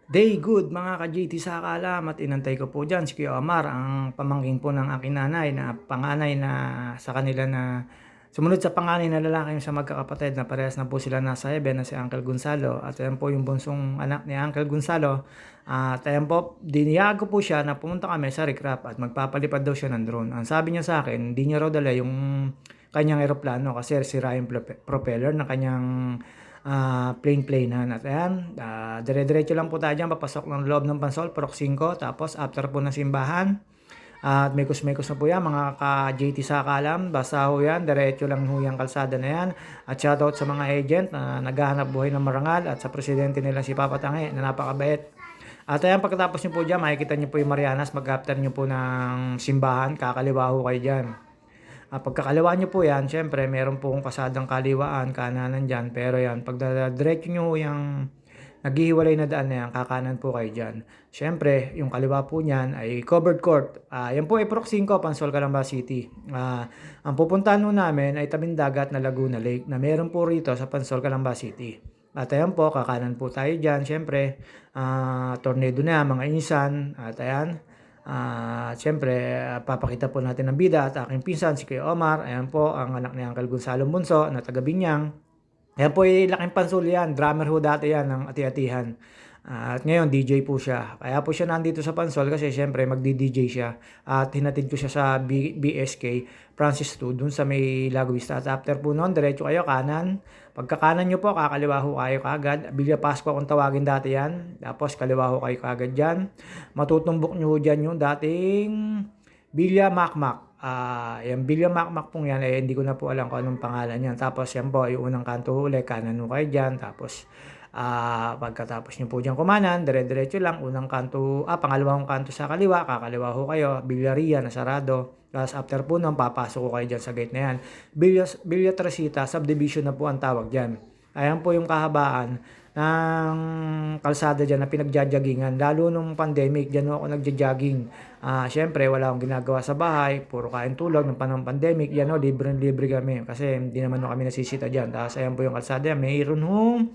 Day good mga ka-JT sa Kalam at inantay ko po dyan si Kuya Omar, ang pamangkin po ng aking nanay na panganay na sa kanila na sumunod sa panganay na lalaki sa magkakapatid na parehas na po sila nasa heaven na si Uncle Gonzalo at ayan po yung bunsong anak ni Uncle Gonzalo at ayan po, diniyago po siya na pumunta kami sa recrap at magpapalipad daw siya ng drone. Ang sabi niya sa akin, hindi niya raw dala yung kanyang eroplano kasi sira yung propeller ng kanyang plain-plainan. At ayan, dire-diretso lang po tayo dyan, papasok ng loob ng Pansol, Purok 5, tapos after po ng simbahan, at mekos-mekos na po yan, mga ka-JT sa Kalam, basta ho yan, diretso lang ho yung kalsada na yan. At shoutout sa mga agent na naghahanap buhay ng marangal at sa presidente nila si Papa Tange na napakabait. At ayan, pagkatapos nyo po dyan, makikita nyo po yung Marianas, mag-after nyo po ng simbahan, kakaliwa ho kayo dyan. Pagkakaliwa nyo po yan, syempre meron po kong kasadang kaliwaan, kananan dyan. Pero yan, pag diretso nyo yung naghihiwalay na daan na yan, kakanan po kayo dyan. Syempre, yung kaliwa po niyan ay covered court. Yan po ay Purok 5, Pansol, Calamba City. Ang pupuntahan po namin ay tabing dagat na Laguna Lake na meron po rito sa Pansol, Calamba City. At ayan po, kakanan po tayo dyan. Syempre, tornado na, mga insan. At ayan, siyempre, papakita po natin ang bida at aking pinsan, si Kuya Omar. Ayan po, ang anak ni Uncle Gonzalo Bunso na taga Binyang. Ayan po, laking pansol yan. Drummer ho dati yan ng ati-atihan. At ngayon, DJ po siya. Kaya po siya nandito sa pansol kasi siyempre magdi-DJ siya. At hinatid ko siya sa BSK, Francis 2, dun sa may Lago Vista. At after po noon, diretso kayo kanan. Pagkakanan nyo po, kakaliwa ho kayo kagad. Villa Pascua kung tawagin dati yan. Tapos kaliwa ho kayo kagad dyan. Matutumbok nyo dyan yung dating Villa Macmac. Yung Villa Macmac pong yan, hindi ko na po alam kung anong pangalan yan. Tapos yan po, yung unang kanto huli, kanan ho kayo dyan. Tapos pagkatapos nyo po dyan kumanan, dire-diretso lang, pangalawang kanto sa kaliwa, kakaliwa ho kayo, Villaria na sarado. Tapos after po nun, papasok ko kayo dyan sa gate na yan. Villa Teresita, subdivision na po ang tawag dyan. Ayan po yung kahabaan ng kalsada dyan na pinagjajagingan. Lalo nung pandemic, dyan ako nagjajogging. Siyempre, wala akong ginagawa sa bahay. Puro kain tulog ng panahon pandemic. Yan o, libre kami. Kasi hindi naman kami nasisita dyan. Tapos ayan po yung kalsada yan. Mayroon home.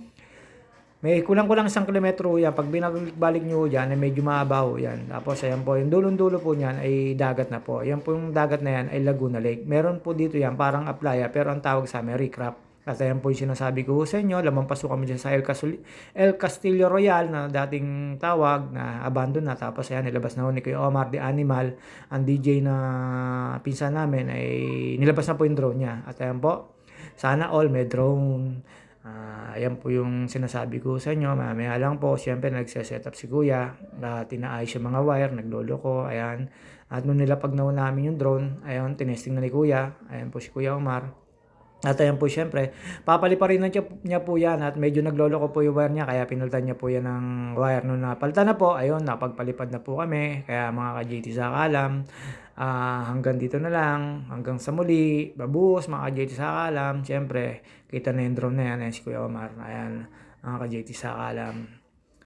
May kulang-kulang 1 kilometro yan. Pag binabalik nyo yan, ay medyo mabaho yan. Tapos ayan po, yung dulong-dulo po niyan ay dagat na po. Yan po yung dagat na yan ay Laguna Lake. Meron po dito yan, parang playa, pero ang tawag sa amin, recrap. At ayan po yung sinasabi ko sa inyo, lamang pasok kami dyan sa El Castillo Royal na dating tawag na abandon na. Tapos ayan, nilabas na ho ni Kuya Omar, The Animal, ang DJ na pinsan namin ay nilabas na po yung drone niya. At ayan po, sana all may drone. Ayan po yung sinasabi ko sa inyo. Mamaya lang po, siyempre nagse-set up si Kuya. Tinaayos yung mga wire, nagloloko. Ayan. At nung nilapag na namin yung drone, ayan, tinesting na ni Kuya. Ayan po si Kuya Omar. At ayan po siyempre, papaliparin na niya po yan at medyo nagloloko po yung wire niya kaya pinalitan niya po yan ng wire. Nung napalitan na po, ayun, napagpalipad na po kami. Kaya mga ka-JT sa Kalam, hanggang dito na lang, hanggang sa muli, babuhos mga ka-JT sa Kalam. Siyempre, kita na yung drone na yan, si Kuya Omar. Ayan, mga ka-JT sa Kalam.